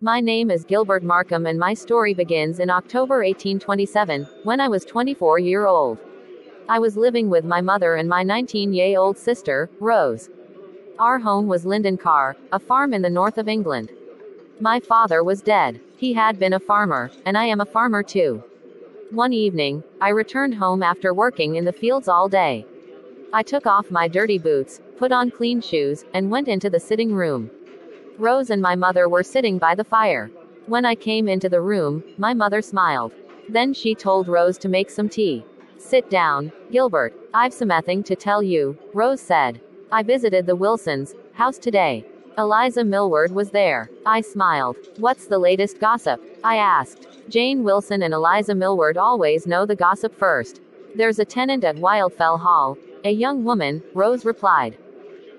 My name is Gilbert Markham and my story begins in October 1827, when I was 24 years old. I was living with my mother and my 19-year-old sister, Rose. Our home was Lindencar, a farm in the north of England. My father was dead. He had been a farmer, and I am a farmer too. One evening, I returned home after working in the fields all day. I took off my dirty boots, put on clean shoes, and went into the sitting room. Rose and my mother were sitting by the fire. When I came into the room, my mother smiled. Then she told Rose to make some tea. Sit down, Gilbert. I've something to tell you, Rose said. I visited the Wilsons' house today. Eliza Millward was there. I smiled. What's the latest gossip? I asked. Jane Wilson and Eliza Millward always know the gossip first. There's a tenant at Wildfell Hall. A young woman, Rose replied.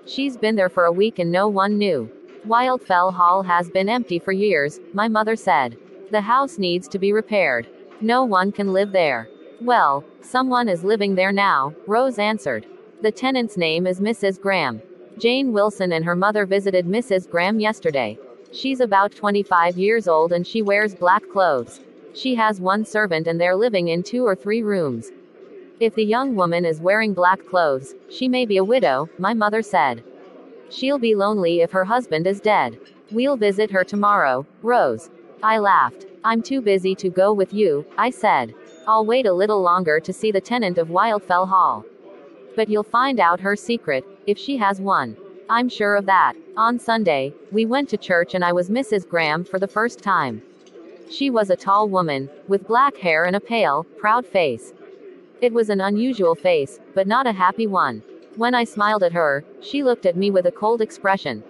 She's been there for a week and no one knew. Wildfell Hall has been empty for years, my mother said. The house needs to be repaired. No one can live there. Well, someone is living there now, Rose answered. The tenant's name is Mrs. Graham. Jane Wilson and her mother visited Mrs. Graham yesterday. She's about 25 years old and she wears black clothes. She has one servant and they're living in 2 or 3 rooms. If the young woman is wearing black clothes, she may be a widow, my mother said. She'll be lonely if her husband is dead. We'll visit her tomorrow, Rose. I laughed. I'm too busy to go with you, I said. I'll wait a little longer to see the tenant of Wildfell Hall. But you'll find out her secret, if she has one. I'm sure of that. On Sunday, we went to church and I was Mrs. Graham for the first time. She was a tall woman, with black hair and a pale, proud face. It was an unusual face, but not a happy one. When I smiled at her, she looked at me with a cold expression.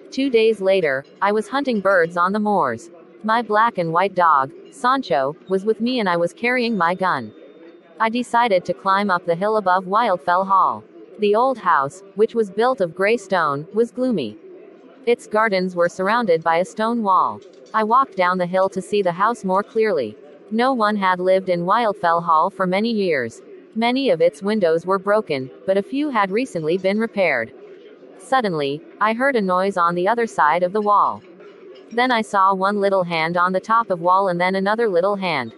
2 days later, I was hunting birds on the moors. My black and white dog, Sancho, was with me and I was carrying my gun. I decided to climb up the hill above Wildfell Hall. The old house, which was built of gray stone, was gloomy. Its gardens were surrounded by a stone wall. I walked down the hill to see the house more clearly. No one had lived in Wildfell Hall for many years. Many of its windows were broken, but a few had recently been repaired. Suddenly, I heard a noise on the other side of the wall. Then I saw one little hand on the top of wall and then another little hand.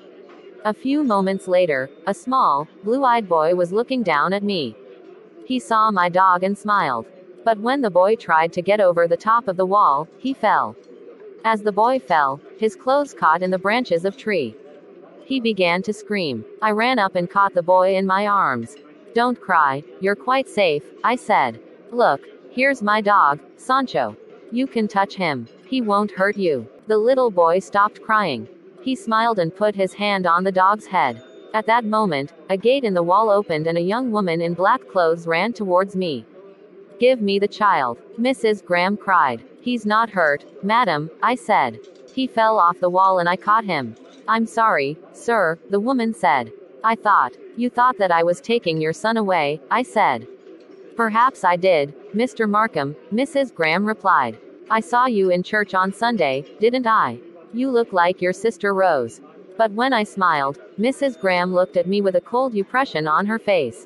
A few moments later, a small, blue-eyed boy was looking down at me. He saw my dog and smiled. But when the boy tried to get over the top of the wall, he fell. As the boy fell, his clothes caught in the branches of tree. He began to scream. I ran up and caught the boy in my arms. Don't cry, you're quite safe, I said. Look, here's my dog, Sancho. You can touch him. He won't hurt you. The little boy stopped crying. He smiled and put his hand on the dog's head. At that moment, a gate in the wall opened and a young woman in black clothes ran towards me. Give me the child, Mrs. Graham cried. He's not hurt, madam, I said. He fell off the wall and I caught him. I'm sorry, sir, the woman said. You thought that I was taking your son away, I said. Perhaps I did, Mr. Markham, Mrs. Graham replied. I saw you in church on Sunday, didn't I? You look like your sister Rose. But when I smiled, Mrs. Graham looked at me with a cold expression on her face.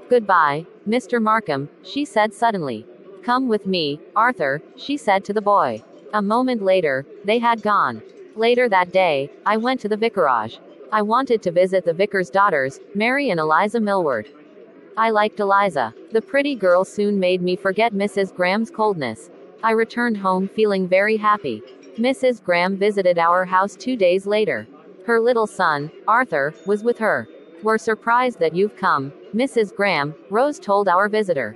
Goodbye, Mr. Markham, she said suddenly. Come with me, Arthur, she said to the boy. A moment later, they had gone. Later that day, I went to the vicarage. I wanted to visit the vicar's daughters, Mary and Eliza Millward. I liked Eliza. The pretty girl soon made me forget Mrs. Graham's coldness. I returned home feeling very happy. Mrs. Graham visited our house 2 days later. Her little son, Arthur, was with her. We're surprised that you've come, Mrs. Graham, Rose told our visitor.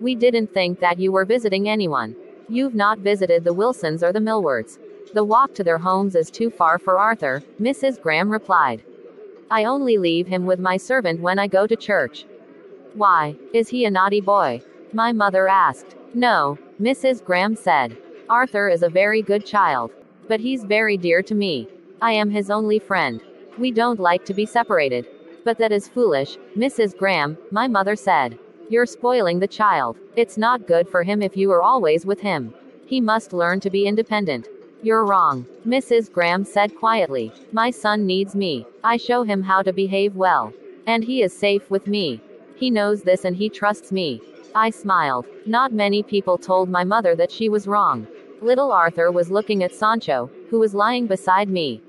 We didn't think that you were visiting anyone. You've not visited the Wilsons or the Millwards. The walk to their homes is too far for Arthur, Mrs. Graham replied. I only leave him with my servant when I go to church. Why, is he a naughty boy? My mother asked. No, Mrs. Graham said. Arthur is a very good child. But he's very dear to me. I am his only friend. We don't like to be separated. But that is foolish, Mrs. Graham, my mother said. You're spoiling the child. It's not good for him if you are always with him. He must learn to be independent. You're wrong, Mrs. Graham said quietly. My son needs me. I show him how to behave well. And he is safe with me. He knows this and he trusts me. I smiled. Not many people told my mother that she was wrong. Little Arthur was looking at Sancho, who was lying beside me.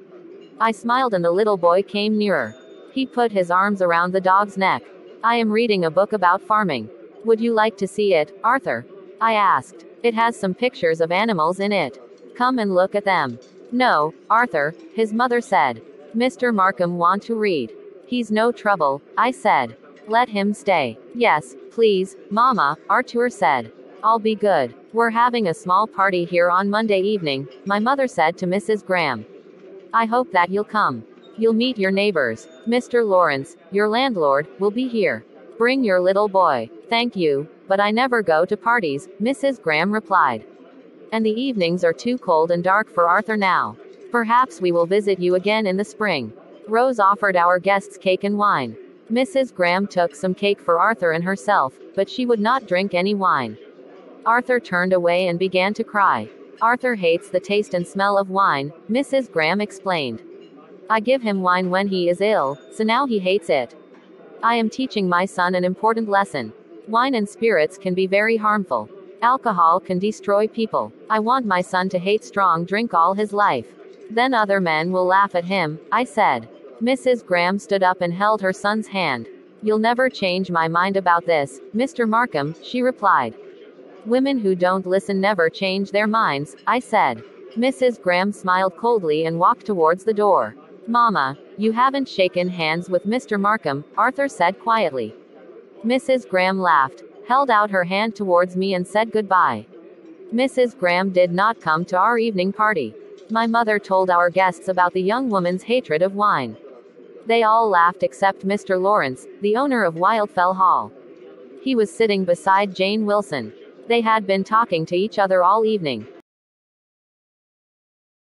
I smiled and the little boy came nearer. He put his arms around the dog's neck. I am reading a book about farming. Would you like to see it, Arthur? I asked. It has some pictures of animals in it. Come and look at them. No, Arthur, his mother said. Mr. Markham want to read. He's no trouble, I said. Let him stay. Yes, please, Mama, Arthur said. I'll be good. We're having a small party here on Monday evening, my mother said to Mrs. Graham. I hope that you'll come. You'll meet your neighbors. Mr. Lawrence, your landlord, will be here. Bring your little boy. Thank you, but I never go to parties, Mrs. Graham replied. And the evenings are too cold and dark for Arthur now. Perhaps we will visit you again in the spring. Rose offered our guests cake and wine. Mrs. Graham took some cake for Arthur and herself, but she would not drink any wine. Arthur turned away and began to cry. Arthur hates the taste and smell of wine, Mrs. Graham explained. I give him wine when he is ill, so now he hates it. I am teaching my son an important lesson. Wine and spirits can be very harmful. Alcohol can destroy people. I want my son to hate strong drink all his life. Then other men will laugh at him, I said. Mrs. Graham stood up and held her son's hand. You'll never change my mind about this, Mr. Markham, she replied. Women who don't listen never change their minds, I said. Mrs. Graham smiled coldly and walked towards the door. Mama, you haven't shaken hands with Mr. Markham, Arthur said quietly. Mrs. Graham laughed, held out her hand towards me and said goodbye. Mrs. Graham did not come to our evening party. My mother told our guests about the young woman's hatred of wine. They all laughed except Mr. Lawrence, the owner of Wildfell Hall. He was sitting beside Jane Wilson. They had been talking to each other all evening.